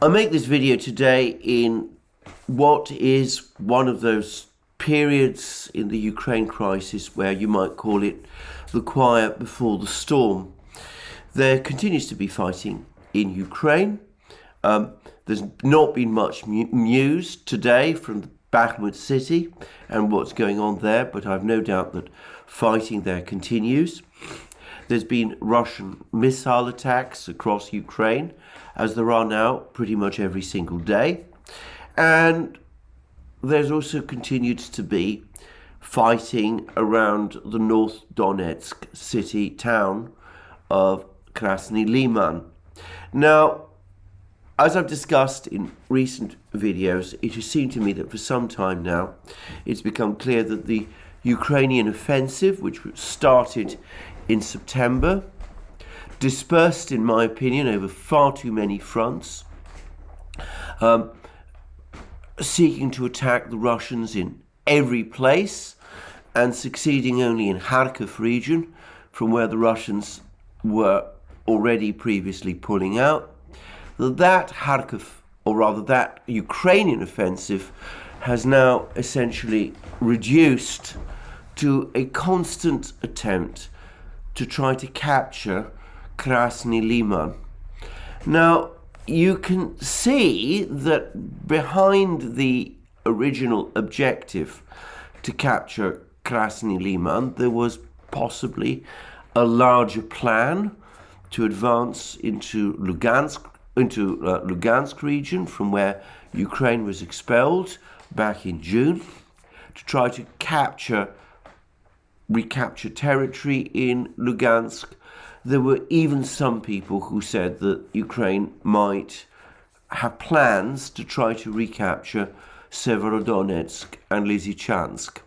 I make this video today in what is one of those periods in the Ukraine crisis where you might call it the quiet before the storm. There continues to be fighting in Ukraine. There's not been much news today from Bakhmut city and what's going on there, but I've no doubt that fighting there continues. There's been Russian missile attacks across Ukraine, as there are now pretty much every single day. And there's also continued to be fighting around the North Donetsk city town of Krasny Liman. Now, as I've discussed in recent videos, it has seemed to me that for some time now, it's become clear that the Ukrainian offensive, which started in September, dispersed, in my opinion, over far too many fronts, seeking to attack the Russians in every place and succeeding only in Kharkiv region, from where the Russians were already previously pulling out. That Kharkiv, or rather that Ukrainian offensive, has now essentially reduced to a constant attempt to try to capture Krasny Liman. Now, you can see that behind the original objective to capture Krasny Liman, there was possibly a larger plan to advance into Lugansk region, from where Ukraine was expelled back in June, to try to recapture territory in Lugansk. There were even some people who said that Ukraine might have plans to try to recapture Severodonetsk and Lysychansk.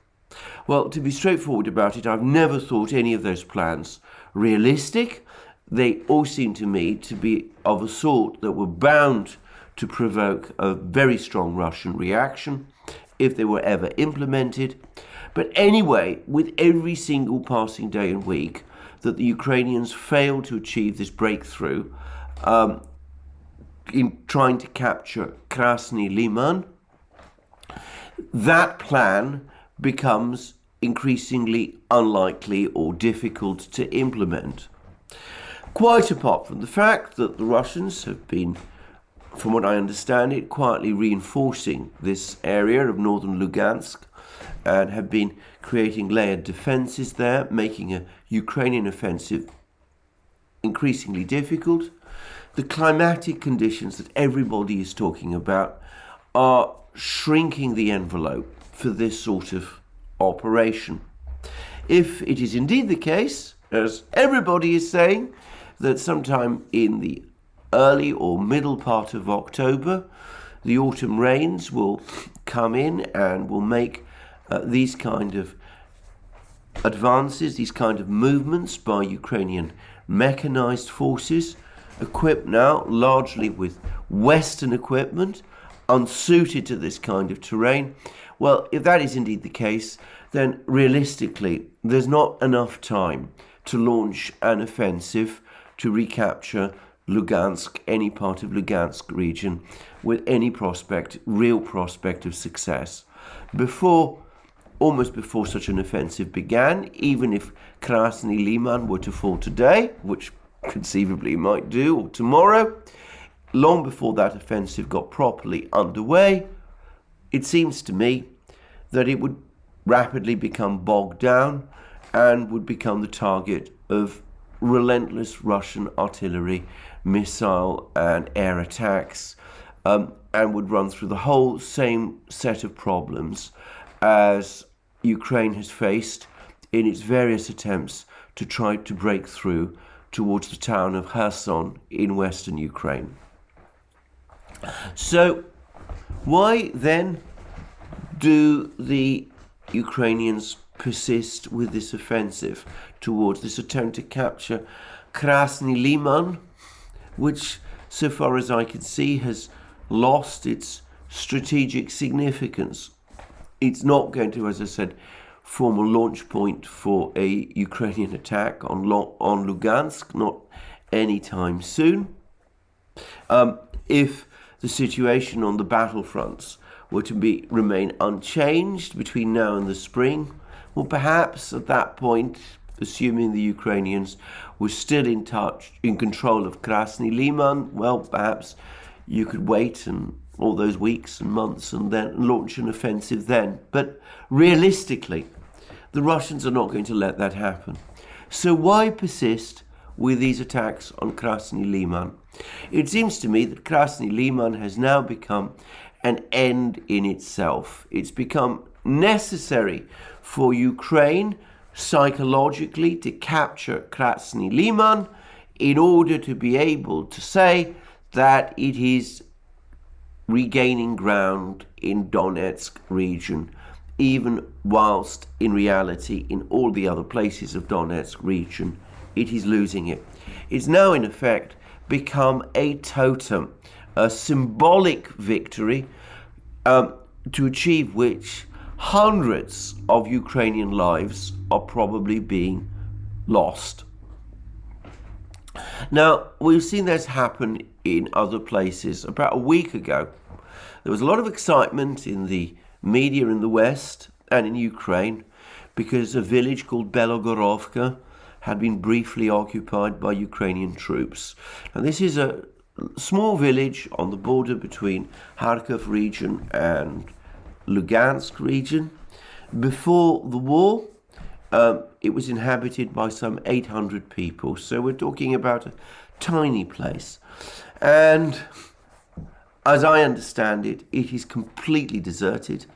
Well, to be straightforward about it, I've never thought any of those plans realistic. They all seem to me to be of a sort that were bound to provoke a very strong Russian reaction if they were ever implemented. But anyway, with every single passing day and week that the Ukrainians failed to achieve this breakthrough in trying to capture Krasny Liman, that plan becomes increasingly unlikely or difficult to implement. Quite apart from the fact that the Russians have been, from what I understand it, quietly reinforcing this area of northern Lugansk and have been creating layered defenses there, making a Ukrainian offensive increasingly difficult. The climatic conditions that everybody is talking about are shrinking the envelope for this sort of operation. If it is indeed the case, as everybody is saying, that sometime in the early or middle part of October, the autumn rains will come in and will make these kind of advances, these kind of movements by Ukrainian mechanized forces, equipped now largely with Western equipment, unsuited to this kind of terrain. Well, if that is indeed the case, then realistically, there's not enough time to launch an offensive to recapture Lugansk, any part of Lugansk region, with any real prospect of success. Almost before such an offensive began, even if Krasny Liman were to fall today, which conceivably might do, or tomorrow, long before that offensive got properly underway, it seems to me that it would rapidly become bogged down and would become the target of relentless Russian artillery, missile and air attacks, and would run through the whole same set of problems as Ukraine has faced in its various attempts to try to break through towards the town of Kherson in western Ukraine. So, why then do the Ukrainians persist with this offensive towards this attempt to capture Krasny Liman, which, so far as I can see, has lost its strategic significance? It's not going to, as I said, form a launch point for a Ukrainian attack on Lugansk, not anytime soon. If the situation on the battlefronts were to remain unchanged between now and the spring, well, perhaps at that point, assuming the Ukrainians were still in control of Krasny Liman, well, perhaps you could wait and all those weeks and months and then launch an offensive then. But realistically, the Russians are not going to let that happen. So why persist with these attacks on Krasny Liman? It seems to me that Krasny Liman has now become an end in itself. It's become necessary for Ukraine psychologically to capture Krasny Liman in order to be able to say that it is regaining ground in Donetsk region, even whilst in reality in all the other places of Donetsk region it is losing it. It's now in effect become a totem, a symbolic victory to achieve which hundreds of Ukrainian lives are probably being lost. Now, we've seen this happen in other places. About a week ago, there was a lot of excitement in the media in the West and in Ukraine because a village called Belogorovka had been briefly occupied by Ukrainian troops. Now, this is a small village on the border between Kharkov region and Lugansk region. Before the war, it was inhabited by some 800 people. So we're talking about a tiny place. And as I understand it, it is completely deserted.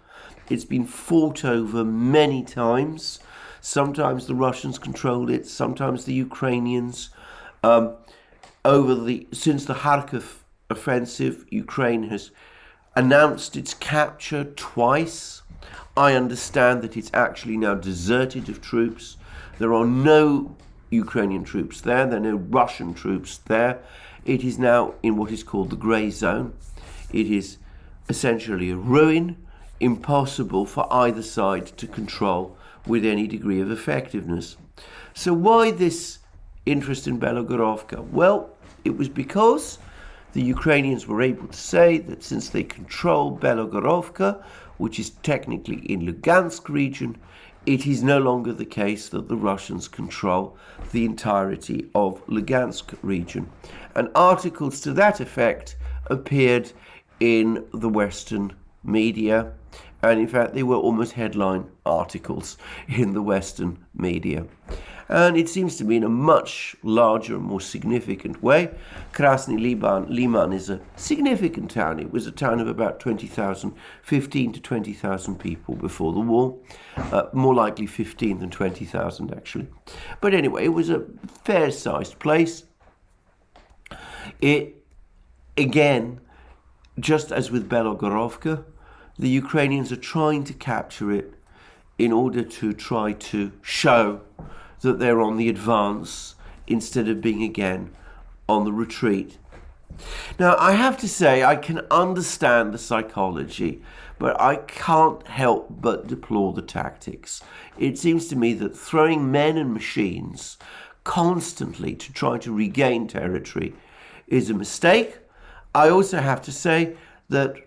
It's been fought over many times. Sometimes the Russians control it, sometimes the Ukrainians. Since the Kharkov offensive, Ukraine has announced its capture twice. I understand that it's actually now deserted of troops. There are no Ukrainian troops there. There are no Russian troops there. It is now in what is called the grey zone. It is essentially a ruin, impossible for either side to control with any degree of effectiveness. So why this interest in Belogorovka? Well, it was because the Ukrainians were able to say that since they control Belogorovka, which is technically in Lugansk region, it is no longer the case that the Russians control the entirety of Lugansk region. And articles to that effect appeared in the Western media, and in fact they were almost headline articles in the Western media. And it seems to me in a much larger and more significant way, Krasny Liman is a significant town. It was a town of about 15 to 20,000 people before the war. More likely 15 than 20,000 actually. But anyway, it was a fair-sized place. It, again, just as with Belogorovka, the Ukrainians are trying to capture it in order to try to show that they're on the advance instead of being again on the retreat. Now, I have to say I can understand the psychology, but I can't help but deplore the tactics. It seems to me that throwing men and machines constantly to try to regain territory is a mistake. I also have to say that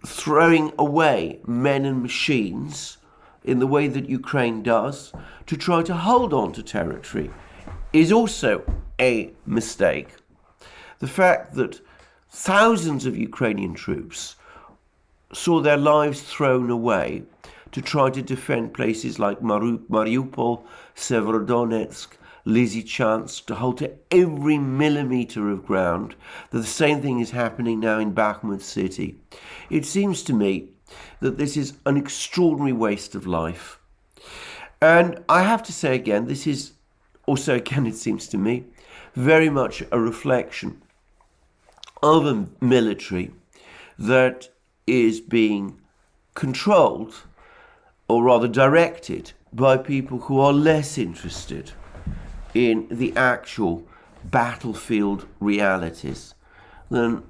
throwing away men and machines in the way that Ukraine does to try to hold on to territory is also a mistake. The fact that thousands of Ukrainian troops saw their lives thrown away to try to defend places like Mariupol, Severodonetsk, Lysychansk, to hold to every millimeter of ground, that the same thing is happening now in Bakhmut city. It seems to me that this is an extraordinary waste of life. And I have to say again, this is also, again, it seems to me, very much a reflection of a military that is being controlled, or rather directed, by people who are less interested in the actual battlefield realities than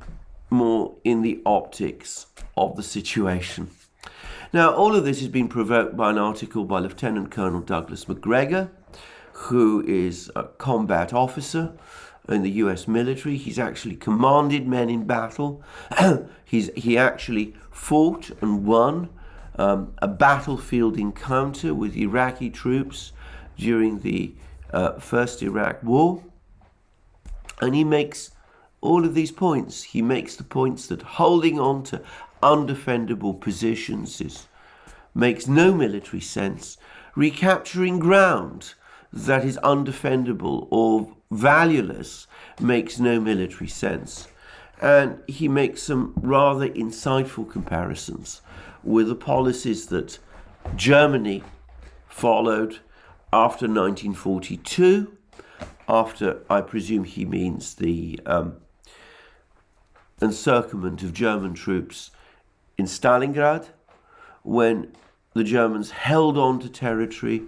more in the optics of the situation. Now, all of this has been provoked by an article by Lieutenant Colonel Douglas Macgregor, who is a combat officer in the US military. He's actually commanded men in battle. He actually fought and won a battlefield encounter with Iraqi troops during the first Iraq War. And he makes all of these points. He makes the points that holding on to undefendable positions makes no military sense. Recapturing ground that is undefendable or valueless makes no military sense. And he makes some rather insightful comparisons with the policies that Germany followed after 1942, after, I presume he means the encirclement of German troops in Stalingrad, when the Germans held on to territory,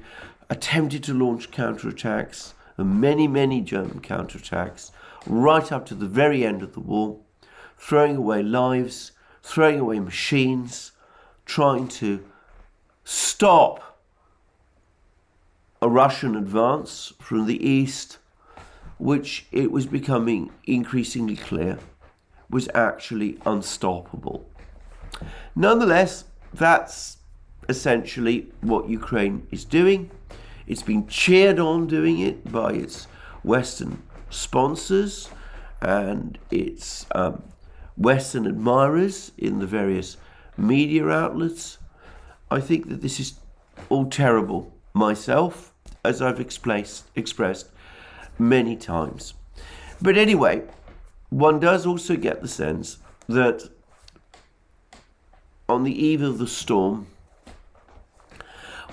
attempted to launch counterattacks, and many German counterattacks, right up to the very end of the war, throwing away lives, throwing away machines, trying to stop a Russian advance from the east, which it was becoming increasingly clear was actually unstoppable. Nonetheless, that's essentially what Ukraine is doing. It's been cheered on doing it by its Western sponsors and its Western admirers in the various media outlets. I think that this is all terrible myself, as I've expressed many times. But anyway, one does also get the sense that on the eve of the storm,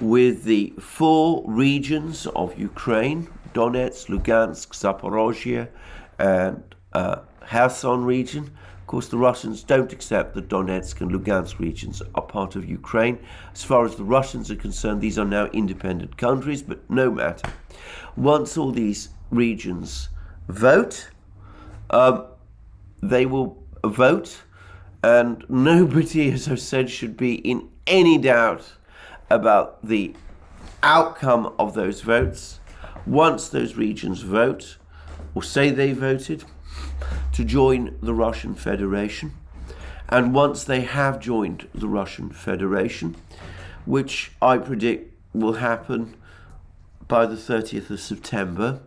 with the 4 regions of Ukraine, Donetsk, Lugansk, Zaporozhye, and Kherson region. Of course, the Russians don't accept that Donetsk and Lugansk regions are part of Ukraine. As far as the Russians are concerned, these are now independent countries, but no matter. Once all these regions vote, they will vote, and nobody, as I've said, should be in any doubt about the outcome of those votes. Once those regions vote, or say they voted, to join the Russian Federation, and once they have joined the Russian Federation, which I predict will happen by the 30th of September,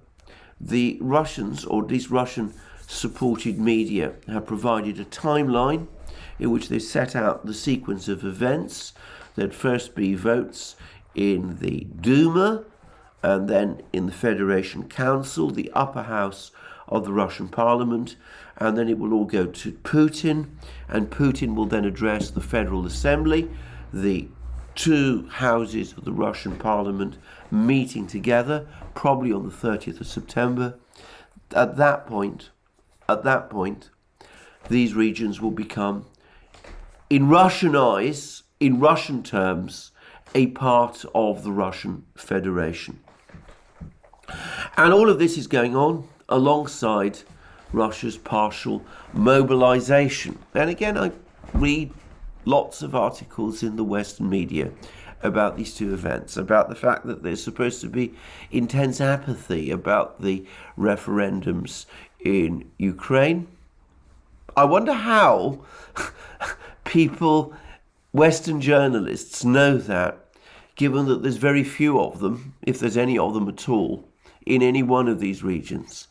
the Russians, or at least Russian-supported media, have provided a timeline in which they set out the sequence of events. There'd first be votes in the Duma, and then in the Federation Council, the upper house of the Russian Parliament, and then it will all go to Putin, and Putin will then address the Federal Assembly, the 2 houses of the Russian Parliament meeting together, probably on the 30th of September. At that point, these regions will become, in Russian eyes, in Russian terms, a part of the Russian Federation. And all of this is going on alongside Russia's partial mobilization. And again, I read lots of articles in the Western media about these 2 events, about the fact that there's supposed to be intense apathy about the referendums in Ukraine. I wonder how people, Western journalists, know that, given that there's very few of them, if there's any of them at all, in any one of these regions.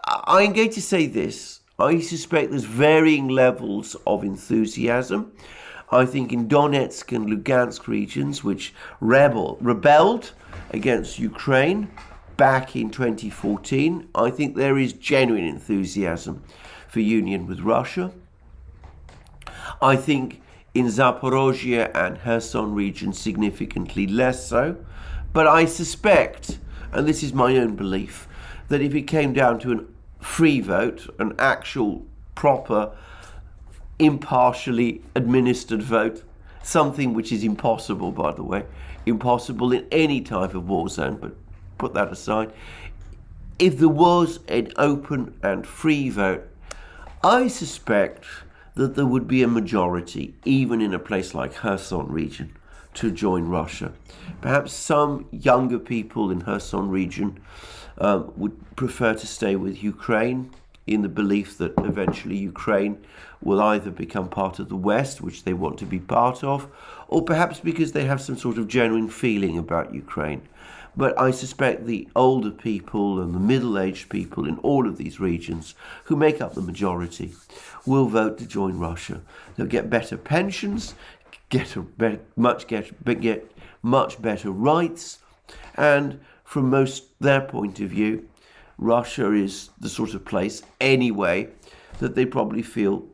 I'm going to say this. I suspect there's varying levels of enthusiasm. I think in Donetsk and Lugansk regions, which rebelled against Ukraine back in 2014, I think there is genuine enthusiasm for union with Russia. I think in Zaporozhye and Kherson regions significantly less so. But I suspect, and this is my own belief, that if it came down to an free vote, an actual, proper, impartially administered vote, something which is impossible, by the way, impossible in any type of war zone, but put that aside. If there was an open and free vote, I suspect that there would be a majority, even in a place like Kherson region, to join Russia. Perhaps some younger people in Kherson region would prefer to stay with Ukraine in the belief that eventually Ukraine will either become part of the West, which they want to be part of, or perhaps because they have some sort of genuine feeling about Ukraine. But I suspect the older people and the middle-aged people in all of these regions, who make up the majority, will vote to join Russia. They'll get better pensions, get much better rights, and from their point of view, Russia is the sort of place anyway that they probably feel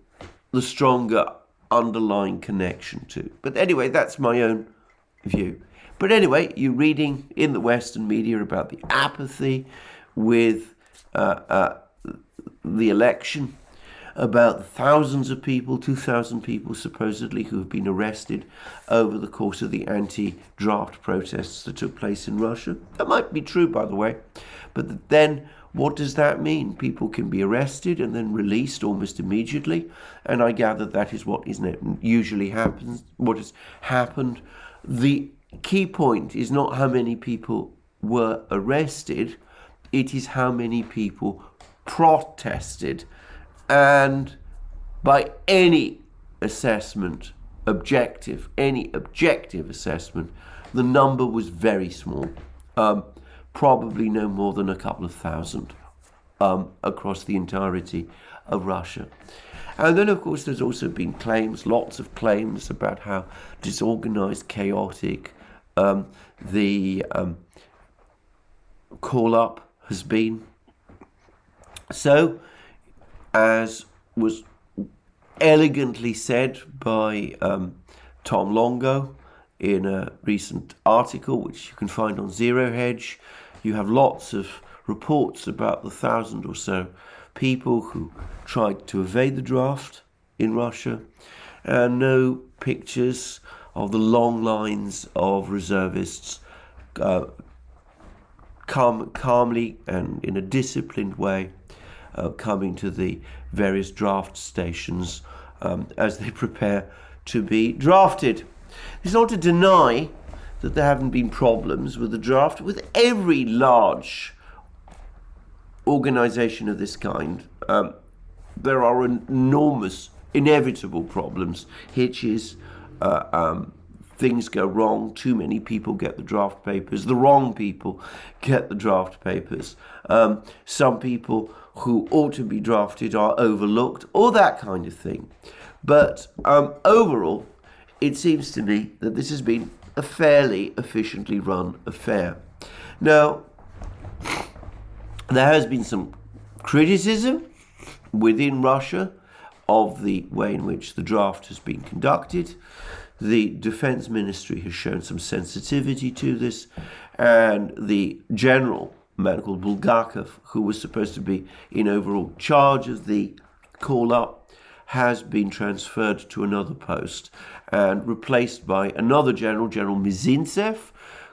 the stronger underlying connection to. But anyway, that's my own view. But anyway, you're reading in the Western media about the apathy with the election, about the thousands of people, 2,000 people supposedly, who have been arrested over the course of the anti-draft protests that took place in Russia. That might be true, by the way. But then what does that mean? People can be arrested and then released almost immediately. And I gather that is what usually happens, what has happened. The key point is not how many people were arrested, it is how many people protested. And by any assessment, any objective assessment, the number was very small. Probably no more than a couple of thousand across the entirety of Russia. And then, of course, there's also been lots of claims about how disorganized, chaotic the call-up has been. So, as was elegantly said by Tom Longo in a recent article, which you can find on Zero Hedge, you have lots of reports about the 1,000 or so people who tried to evade the draft in Russia, and no pictures of the long lines of reservists calmly and in a disciplined way coming to the various draft stations as they prepare to be drafted. It's not to deny that there haven't been problems with the draft. With every large organization of this kind, there are enormous, inevitable problems, hitches, things go wrong, too many people get the draft papers, the wrong people get the draft papers, some people who ought to be drafted are overlooked, all that kind of thing. But overall, it seems to me that this has been a fairly efficiently run affair. Now, there has been some criticism within Russia of the way in which the draft has been conducted. The Defense Ministry has shown some sensitivity to this, and the general, a man called Bulgakov, who was supposed to be in overall charge of the call-up, has been transferred to another post and replaced by another general, General Mizintsev,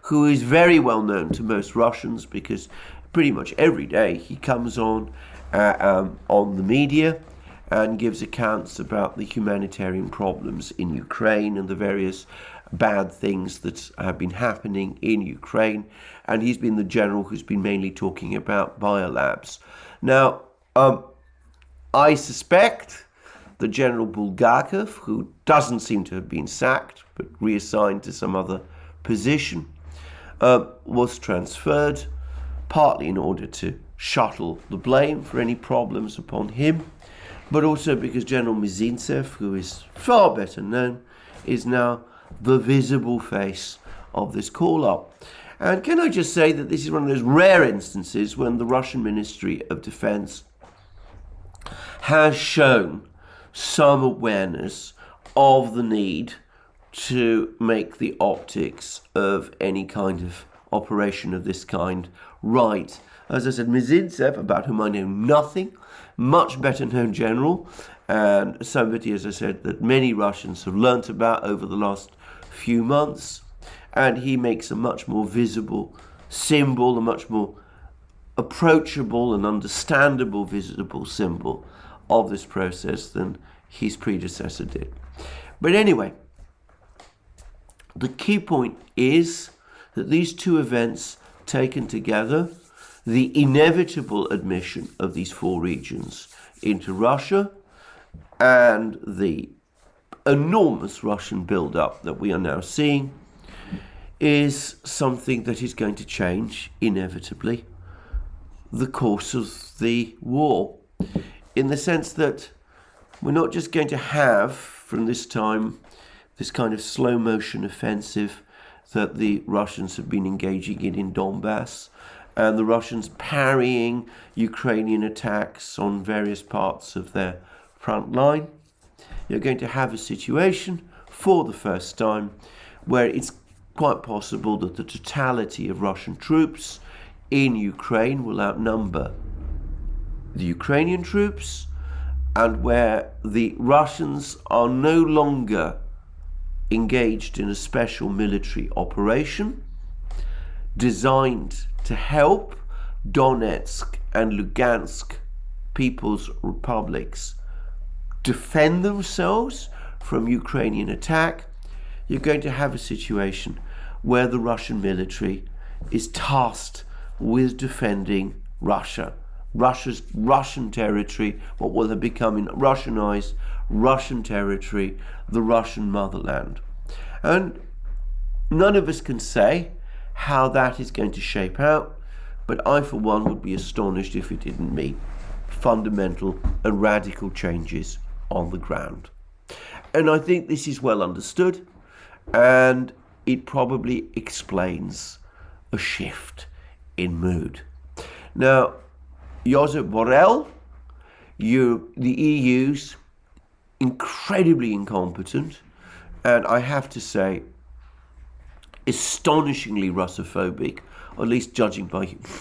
who is very well known to most Russians because pretty much every day he comes on the media and gives accounts about the humanitarian problems in Ukraine and the various bad things that have been happening in Ukraine. And he's been the general who's been mainly talking about biolabs. Now, I suspect that General Bulgakov, who doesn't seem to have been sacked but reassigned to some other position, was transferred partly in order to shuttle the blame for any problems upon him, but also because General Mizintsev, who is far better known, is now the visible face of this call-up. And can I just say that this is one of those rare instances when the Russian Ministry of Defense has shown some awareness of the need to make the optics of any kind of operation of this kind right. As I said, Mizintsev, about whom I know nothing, much better known general, and somebody, as I said, that many Russians have learnt about over the last few months, and he makes a much more visible symbol, a much more approachable and understandable visible symbol of this process than his predecessor did. But anyway, the key point is that these two events taken together the inevitable admission of these four regions into Russia and the enormous Russian build-up that we are now seeing is something that is going to change, inevitably, the course of the war, in the sense that we're not just going to have, from this time, this kind of slow-motion offensive that the Russians have been engaging in Donbass, and the Russians parrying Ukrainian attacks on various parts of their front line. You're going to have a situation, for the first time, where it's quite possible that the totality of Russian troops in Ukraine will outnumber the Ukrainian troops, and where the Russians are no longer engaged in a special military operation designed to help Donetsk and Lugansk people's republics defend themselves from Ukrainian attack. You're going to have a situation where the Russian military is tasked with defending Russia, Russia's Russian territory, what will have become in Russianized Russian territory, the Russian motherland. And none of us can say how that is going to shape out, but I, for one, would be astonished if it didn't mean fundamental and radical changes on the ground. And I think this is well understood, and it probably explains a shift in mood. Now, Josep Borrell, the EU's incredibly incompetent, and I have to say, astonishingly Russophobic, or at least judging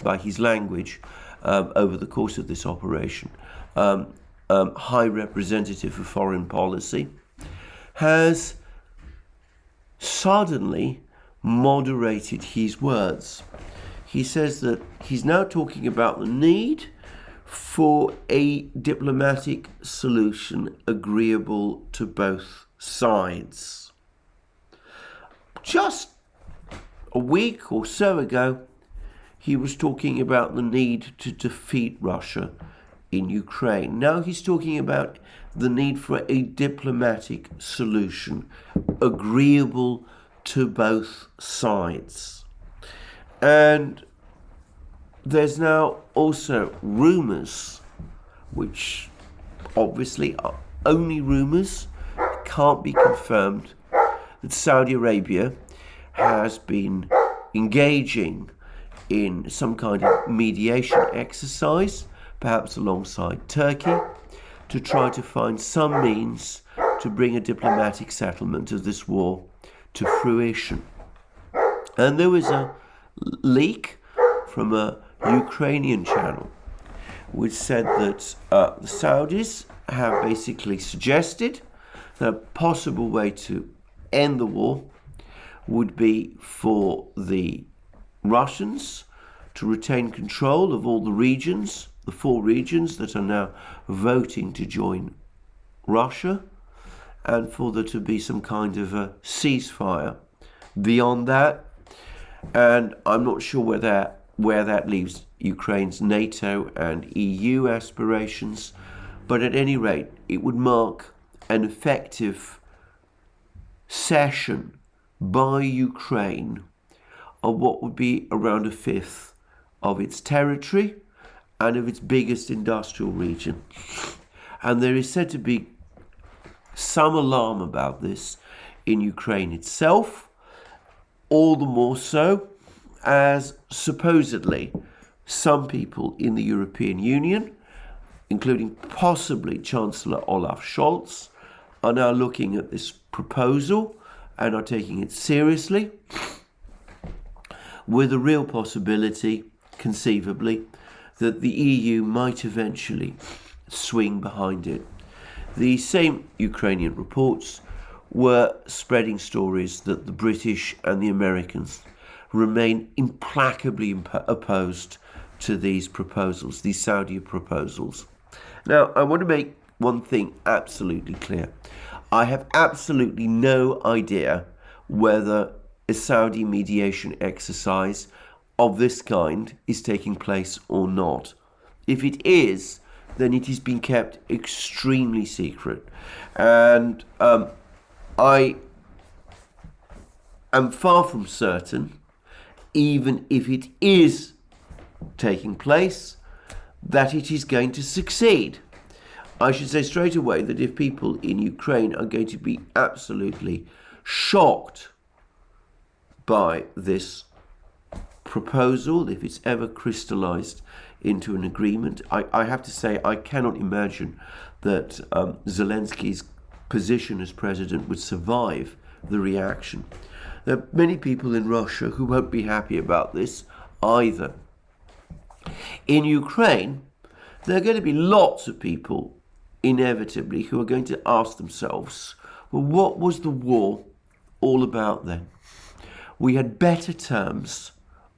by his language over the course of this operation, High Representative for Foreign Policy, has suddenly moderated his words. He says that he's now talking about the need for a diplomatic solution agreeable to both sides. Just a week or so ago, he was talking about the need to defeat Russia in Ukraine. Now he's talking about the need for a diplomatic solution agreeable to both sides. And there's now also rumours, which obviously are only rumours, can't be confirmed, that Saudi Arabia has been engaging in some kind of mediation exercise, perhaps alongside Turkey, to try to find some means to bring a diplomatic settlement of this war to fruition. And there was a leak from a Ukrainian channel which said that the Saudis have basically suggested that a possible way to end the war would be for the Russians to retain control of all the regions, the four regions that are now voting to join Russia, and for there to be some kind of a ceasefire beyond that. And I'm not sure where that leaves Ukraine's NATO and EU aspirations, but at any rate, it would mark an effective cession by Ukraine of what would be around a fifth of its territory and of its biggest industrial region. And there is said to be some alarm about this in Ukraine itself, all the more so as supposedly some people in the European Union, including possibly Chancellor Olaf Scholz, are now looking at this proposal and are taking it seriously, with a real possibility, conceivably, that the EU might eventually swing behind it. The same Ukrainian reports were spreading stories that the British and the Americans remain implacably opposed to these proposals, these Saudi proposals. Now, I want to make one thing absolutely clear. I have absolutely no idea whether a Saudi mediation exercise of this kind is taking place or not. If it is, then it is being kept extremely secret. And I am far from certain, even if it is taking place, that it is going to succeed. I should say straight away that if people in Ukraine are going to be absolutely shocked by this proposal, if it's ever crystallized into an agreement, I have to say I cannot imagine that Zelensky's position as president would survive the reaction. There are many people in Russia who won't be happy about this either. In Ukraine, there are going to be lots of people inevitably who are going to ask themselves, well, what was the war all about then? We had better terms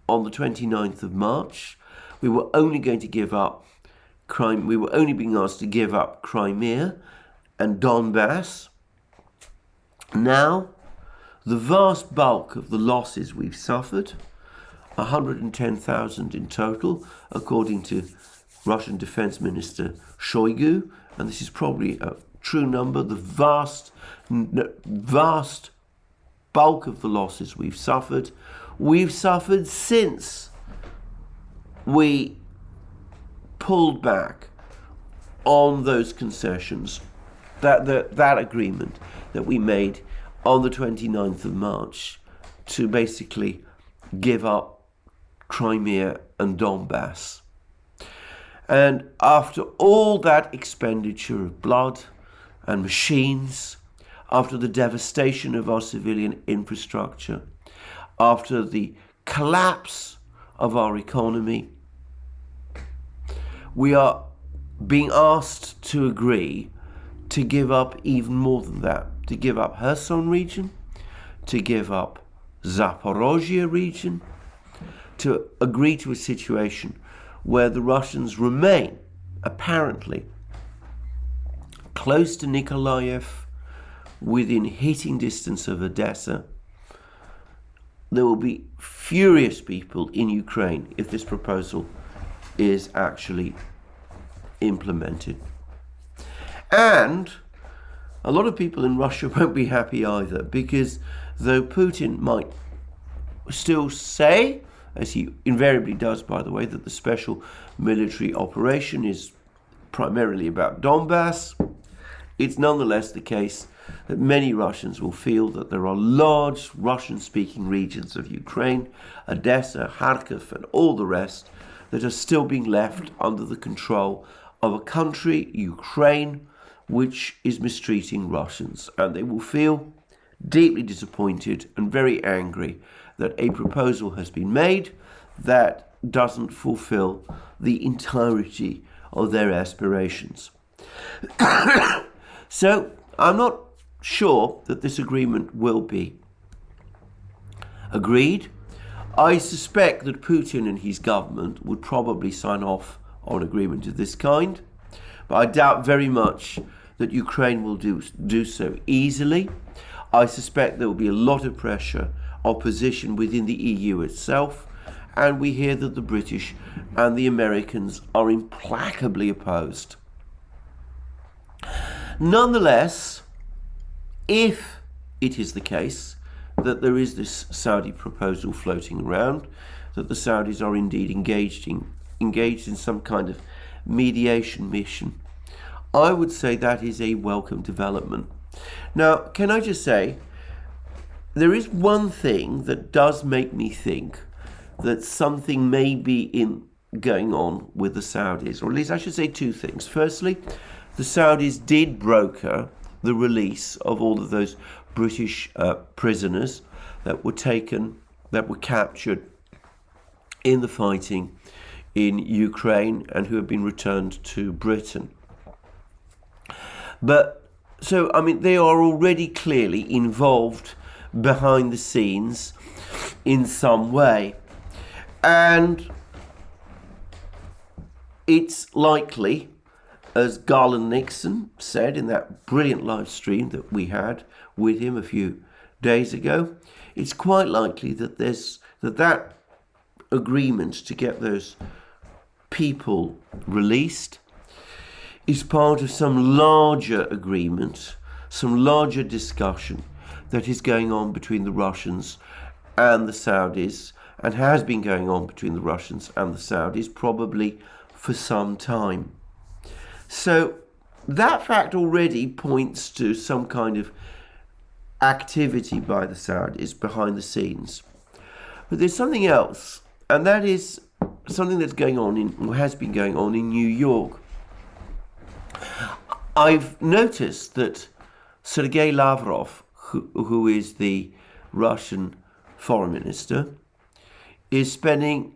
on the 29th of March. We were only going to give up we were only being asked to give up Crimea and Donbass. Now, the vast bulk of the losses we've suffered, 110,000 in total, according to Russian Defense Minister Shoigu, and this is probably a true number, the vast bulk of the losses we've suffered since we pulled back on those concessions, that agreement that we made on the 29th of March to basically give up Crimea and Donbass. And after all that expenditure of blood and machines, after the devastation of our civilian infrastructure, after the collapse of our economy, we are being asked to agree to give up even more than that, to give up Kherson region, to give up Zaporozhye region, to agree to a situation where the Russians remain, apparently, close to Nikolaev, within hitting distance of Odessa. There will be furious people in Ukraine if this proposal is actually implemented. And a lot of people in Russia won't be happy either, because though Putin might still say, as he invariably does, by the way, that the special military operation is primarily about Donbass, it's nonetheless the case that many Russians will feel that there are large Russian-speaking regions of Ukraine, Odessa, Kharkiv, and all the rest, that are still being left under the control of a country, Ukraine, which is mistreating Russians. And they will feel deeply disappointed and very angry that a proposal has been made that doesn't fulfill the entirety of their aspirations. So I'm not sure that this agreement will be agreed. I suspect that Putin and his government would probably sign off on an agreement of this kind, but I doubt very much that Ukraine will do so easily. I suspect there will be a lot of pressure, opposition within the EU itself, and we hear that the British and the Americans are implacably opposed. Nonetheless, if it is the case that there is this Saudi proposal floating around, that the Saudis are indeed engaged in some kind of mediation mission, I would say that is a welcome development. Now, can I just say, there is one thing that does make me think that something may be going on with the Saudis, or at least I should say two things. Firstly, the Saudis did broker the release of all of those British prisoners that were captured in the fighting in Ukraine and who have been returned to Britain. But, so, I mean, they are already clearly involved behind the scenes in some way. And it's likely, as Garland Nixon said in that brilliant live stream that we had with him a few days ago, it's quite likely that that agreement to get those people released is part of some larger agreement, some larger discussion that is going on between the Russians and the Saudis, and has been going on between the Russians and the Saudis probably for some time. So that fact already points to some kind of activity by the Saudis behind the scenes. But there's something else, and that is something that's going on or has been going on in New York. I've noticed that Sergei Lavrov, who is the Russian foreign minister, is spending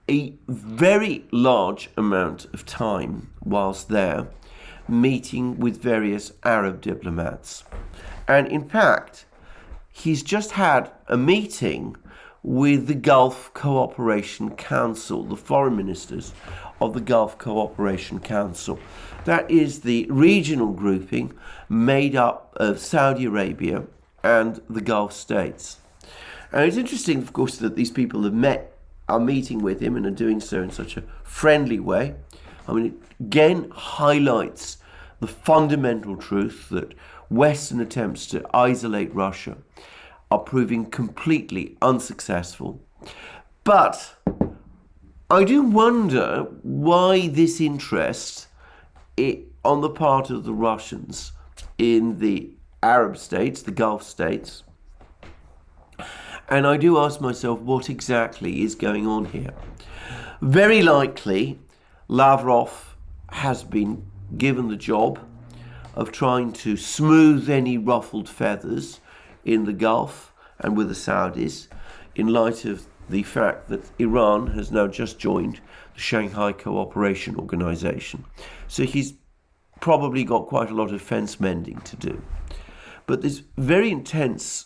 a very large amount of time whilst there meeting with various Arab diplomats. And in fact, he's just had a meeting with the Gulf Cooperation Council, the foreign ministers of the Gulf Cooperation Council. That is the regional grouping made up of Saudi Arabia and the Gulf states. And it's interesting, of course, that these people are meeting with him and are doing so in such a friendly way. I mean, it again highlights the fundamental truth that Western attempts to isolate Russia are proving completely unsuccessful. But I do wonder why this interest on the part of the Russians in the Arab states, the Gulf states. And I do ask myself what exactly is going on here. Very likely, Lavrov has been given the job of trying to smooth any ruffled feathers in the Gulf and with the Saudis in light of the fact that Iran has now just joined the Shanghai Cooperation Organization. So he's probably got quite a lot of fence mending to do. But this very intense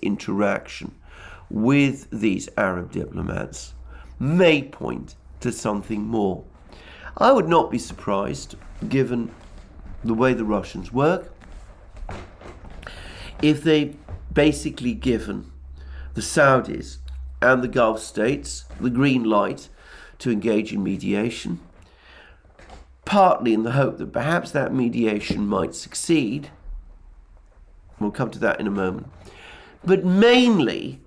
interaction with these Arab diplomats may point to something more. I would not be surprised, given the way the Russians work, if they've basically given the Saudis and the Gulf states the green light to engage in mediation, partly in the hope that perhaps that mediation might succeed. We'll come to that in a moment. But mainly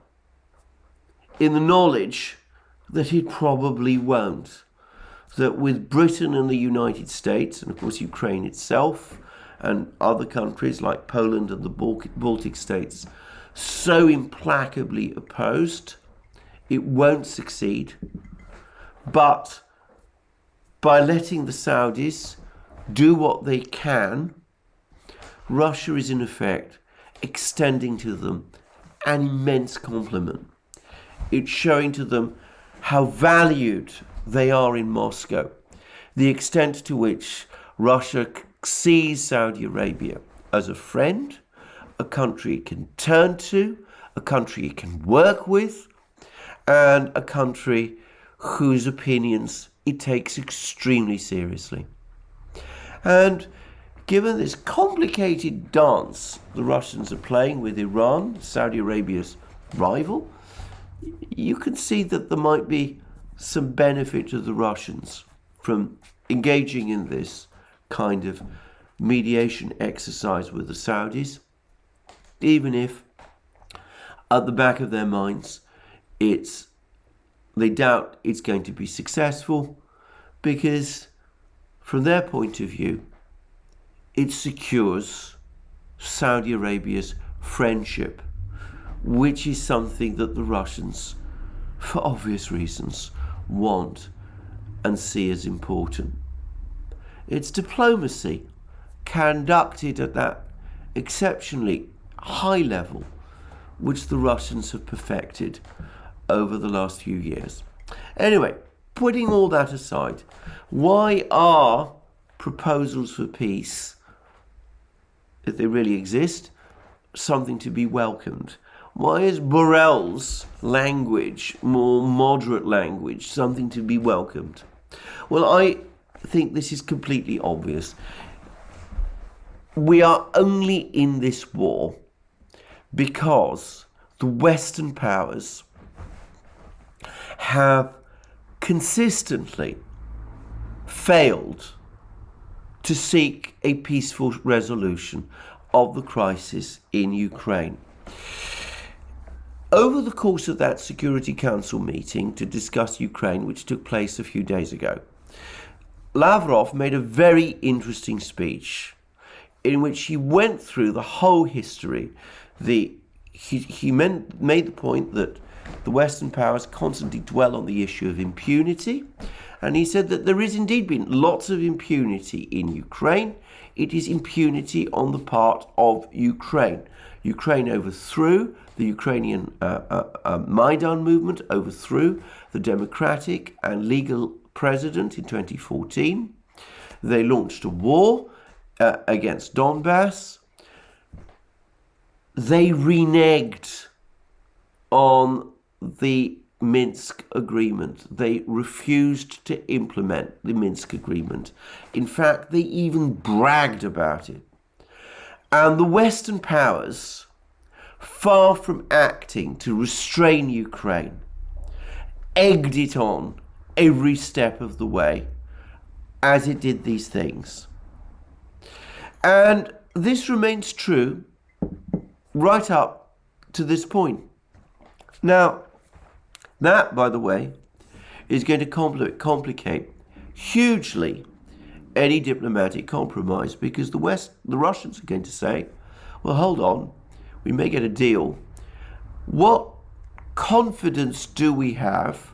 in the knowledge that it probably won't. That with Britain and the United States, and of course Ukraine itself, and other countries like Poland and the Baltic states, so implacably opposed, it won't succeed. But by letting the Saudis do what they can, Russia is in effect extending to them an immense compliment. It's showing to them how valued they are in Moscow, the extent to which Russia sees Saudi Arabia as a friend, a country it can turn to, a country it can work with, and a country whose opinions it takes extremely seriously. And given this complicated dance the Russians are playing with Iran, Saudi Arabia's rival, you can see that there might be some benefit to the Russians from engaging in this kind of mediation exercise with the Saudis, even if at the back of their minds they doubt it's going to be successful, because from their point of view it secures Saudi Arabia's friendship, which is something that the Russians, for obvious reasons, want and see as important. It's diplomacy conducted at that exceptionally high level which the Russians have perfected over the last few years. Anyway, putting all that aside, why are proposals for peace, if they really exist, something to be welcomed? Why is Borrell's language, more moderate language, something to be welcomed? Well, I think this is completely obvious. We are only in this war because the Western powers have consistently failed to seek a peaceful resolution of the crisis in Ukraine. Over the course of that Security Council meeting to discuss Ukraine, which took place a few days ago, Lavrov made a very interesting speech in which he went through the whole history. He made the point that the Western powers constantly dwell on the issue of impunity, and he said that there is indeed been lots of impunity in Ukraine. It is impunity on the part of Ukraine. Ukraine overthrew the Ukrainian Maidan movement, overthrew the democratic and legal president in 2014. They launched a war against Donbass. They reneged on the Minsk agreement. They refused to implement the Minsk agreement. In fact, they even bragged about it. And the Western powers, far from acting to restrain Ukraine, egged it on every step of the way as it did these things. And this remains true right up to this point. Now, that, by the way, is going to complicate hugely any diplomatic compromise, because the Russians are going to say, well, hold on, we may get a deal. What confidence do we have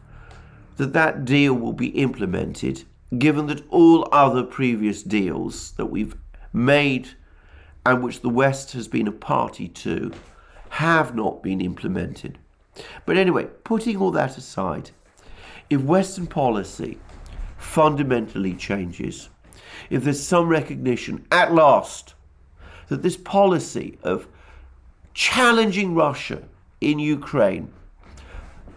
that that deal will be implemented, given that all other previous deals that we've made and which the West has been a party to have not been implemented? But anyway, putting all that aside, if Western policy fundamentally changes, if there's some recognition at last that this policy of challenging Russia in Ukraine,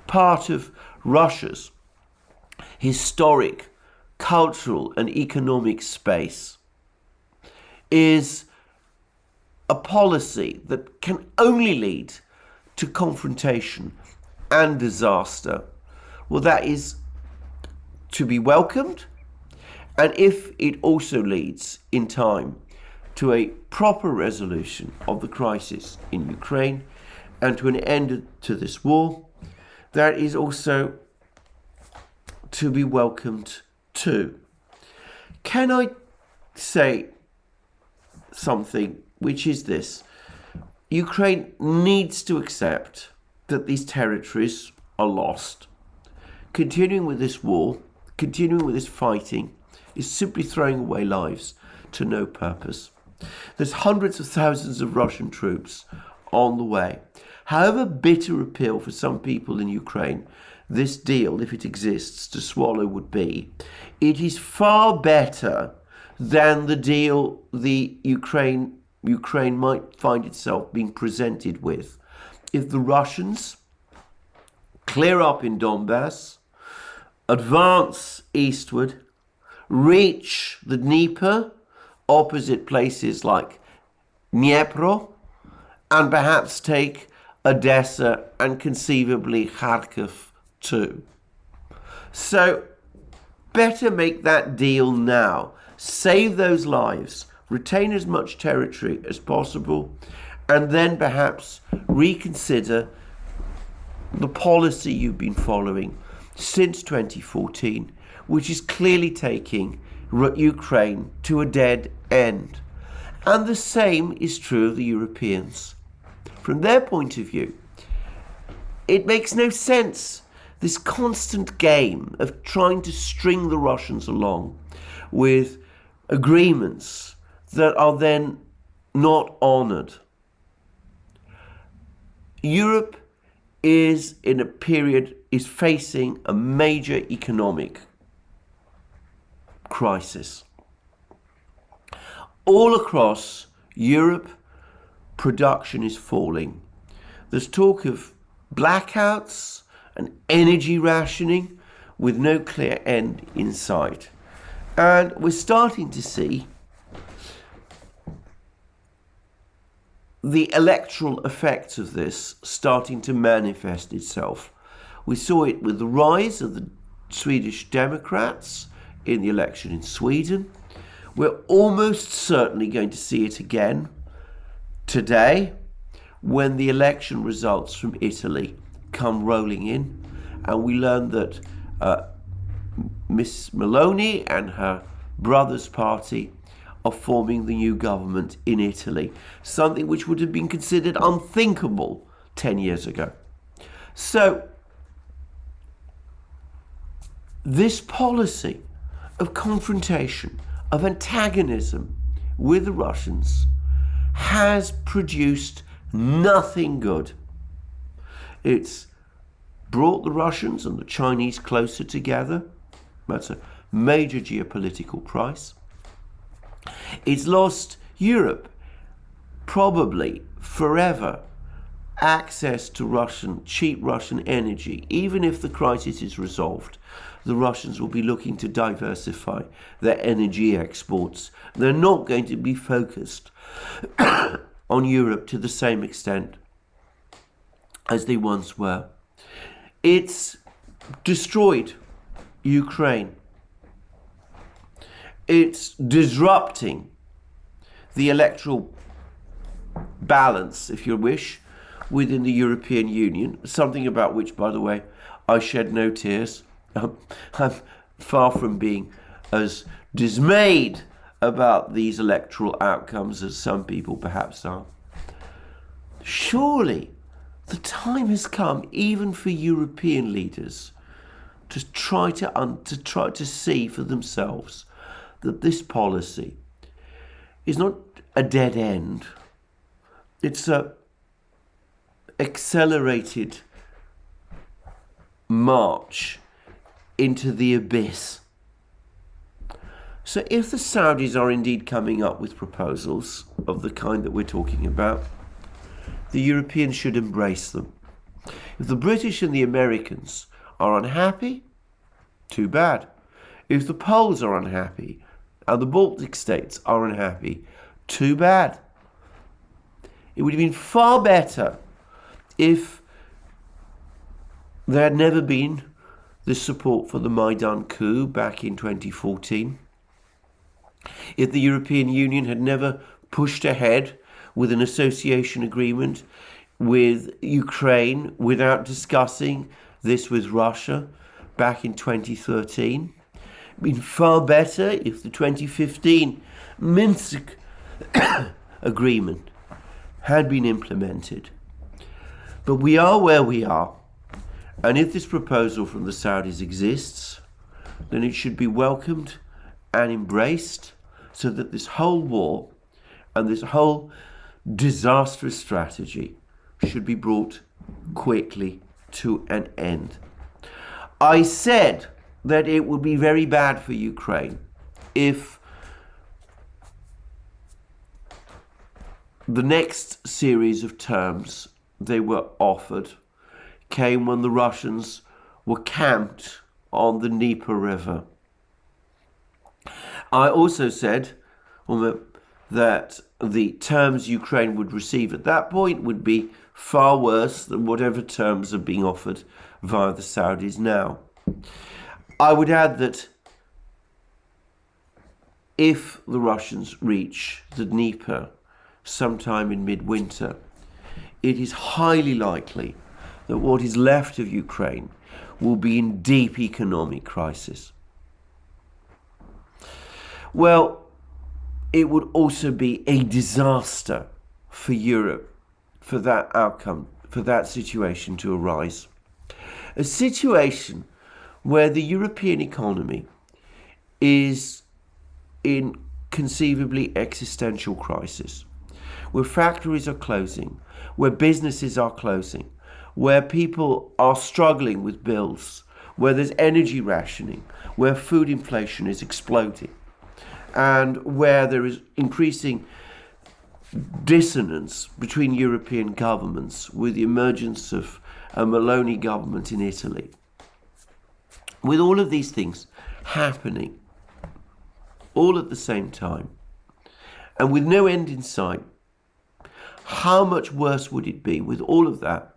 part of Russia's historic, cultural and economic space, is a policy that can only lead to confrontation and disaster, well, that is to be welcomed. And if it also leads in time to a proper resolution of the crisis in Ukraine and to an end to this war, that is also to be welcomed too. Can I say something, which is this? Ukraine needs to accept that these territories are lost. Continuing with this war, continuing with this fighting, is simply throwing away lives to no purpose. There's hundreds of thousands of Russian troops on the way. However bitter a pill for some people in Ukraine this deal, if it exists, to swallow would be, it is far better than the deal the Ukraine might find itself being presented with if the Russians clear up in Donbass, advance eastward, reach the Dnieper, opposite places like Dnipro, and perhaps take Odessa and conceivably Kharkiv too. So better make that deal now. Save those lives, retain as much territory as possible, and then perhaps reconsider the policy you've been following since 2014, which is clearly taking Ukraine to a dead end. And the same is true of the Europeans. From their point of view, it makes no sense, this constant game of trying to string the Russians along with agreements that are then not honored. Europe is facing a major economic crisis. All across Europe, production is falling. There's talk of blackouts and energy rationing with no clear end in sight. And we're starting to see the electoral effects of this starting to manifest itself. We saw it with the rise of the Swedish Democrats in the election in Sweden. We're almost certainly going to see it again today when the election results from Italy come rolling in, and we learn that Miss Meloni and her brother's party are forming the new government in Italy, something which would have been considered unthinkable 10 years ago. So this policy of confrontation, of antagonism with the Russians has produced nothing good. It's brought the Russians and the Chinese closer together. That's a major geopolitical price. It's lost Europe, probably forever, access to cheap Russian energy. Even if the crisis is resolved, the Russians will be looking to diversify their energy exports. They're not going to be focused on Europe to the same extent as they once were. It's destroyed Ukraine. It's disrupting the electoral balance, if you wish, within the European Union, something about which, by the way, I shed no tears. I'm far from being as dismayed about these electoral outcomes as some people perhaps are. Surely the time has come, even for European leaders, to try to see for themselves that this policy is not a dead end. It's a accelerated march into the abyss. So if the Saudis are indeed coming up with proposals of the kind that we're talking about, the Europeans should embrace them. If the British and the Americans are unhappy, too bad. If the Poles are unhappy and the Baltic states are unhappy, too bad. It would have been far better if there had never been this support for the Maidan coup back in 2014. If the European Union had never pushed ahead with an association agreement with Ukraine without discussing this with Russia back in 2013. It'd been far better if the 2015 Minsk agreement had been implemented. But we are where we are, and if this proposal from the Saudis exists, then it should be welcomed and embraced so that this whole war and this whole disastrous strategy should be brought quickly to an end. I said that it would be very bad for Ukraine if the next series of terms they were offered came when the Russians were camped on the Dnieper River. I also said that the terms Ukraine would receive at that point would be far worse than whatever terms are being offered via the Saudis now. I would add that if the Russians reach the Dnieper sometime in midwinter, it is highly likely that what is left of Ukraine will be in deep economic crisis. Well, it would also be a disaster for Europe, for that outcome, for that situation to arise. A situation where the European economy is in conceivably existential crisis, where factories are closing, where businesses are closing, where people are struggling with bills, where there's energy rationing, where food inflation is exploding, and where there is increasing dissonance between European governments with the emergence of a Meloni government in Italy. With all of these things happening all at the same time, and with no end in sight, how much worse would it be with all of that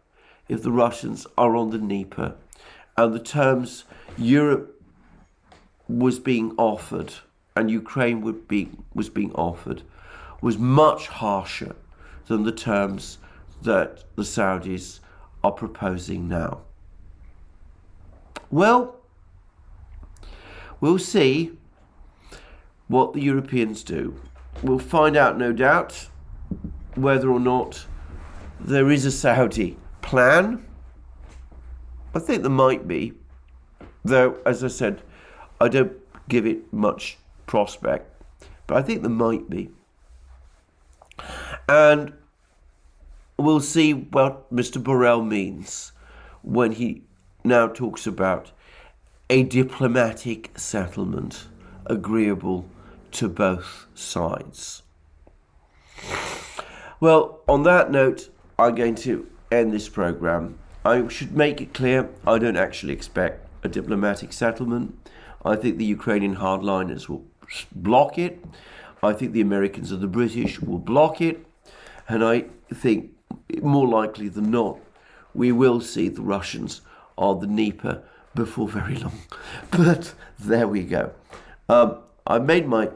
if the Russians are on the Dnieper and the terms Europe was being offered and Ukraine was being offered was much harsher than the terms that the Saudis are proposing now. Well, we'll see what the Europeans do. We'll find out, no doubt, whether or not there is a Saudi plan. I think there might be, though, as I said, I don't give it much prospect, but I think there might be. And we'll see what Mr. Borrell means when he now talks about a diplomatic settlement agreeable to both sides. Well, on that note, I'm going to end this program. I should make it clear, I don't actually expect a diplomatic settlement. I think the Ukrainian hardliners will block it. I think the Americans and the British will block it. And I think, more likely than not, we will see the Russians on the Dnieper before very long. But there we go. I've made my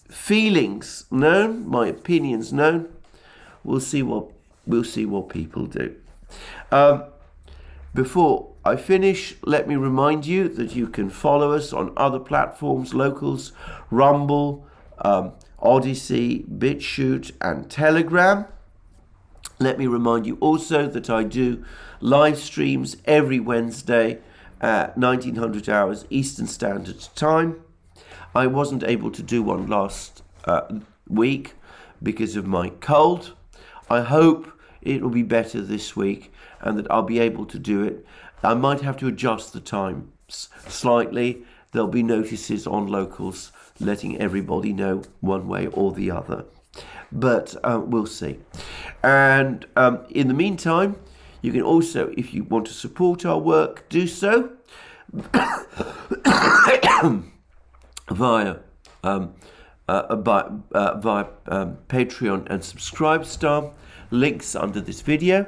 feelings known, my opinions known. We'll see what people do. Before I finish, let me remind you that you can follow us on other platforms, Locals, Rumble, Odyssey, BitChute, and Telegram. Let me remind you also that I do live streams every Wednesday at 1900 hours Eastern Standard Time. I wasn't able to do one last week because of my cold. I hope it will be better this week and that I'll be able to do it. I might have to adjust the times slightly. There'll be notices on Locals letting everybody know one way or the other. But we'll see. And in the meantime, you can also, if you want to support our work, do so via Patreon and Subscribestar. Links under this video.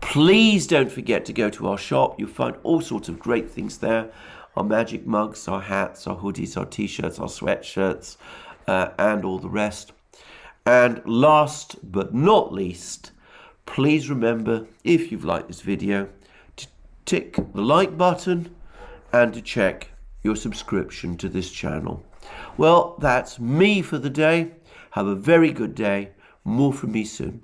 Please don't forget to go to our shop. You'll find all sorts of great things there. Our magic mugs, our hats, our hoodies, our t-shirts, our sweatshirts, and all the rest. And last but not least, please remember, if you've liked this video, to tick the like button and to check your subscription to this channel. Well, that's me for the day. Have a very good day. More from me soon.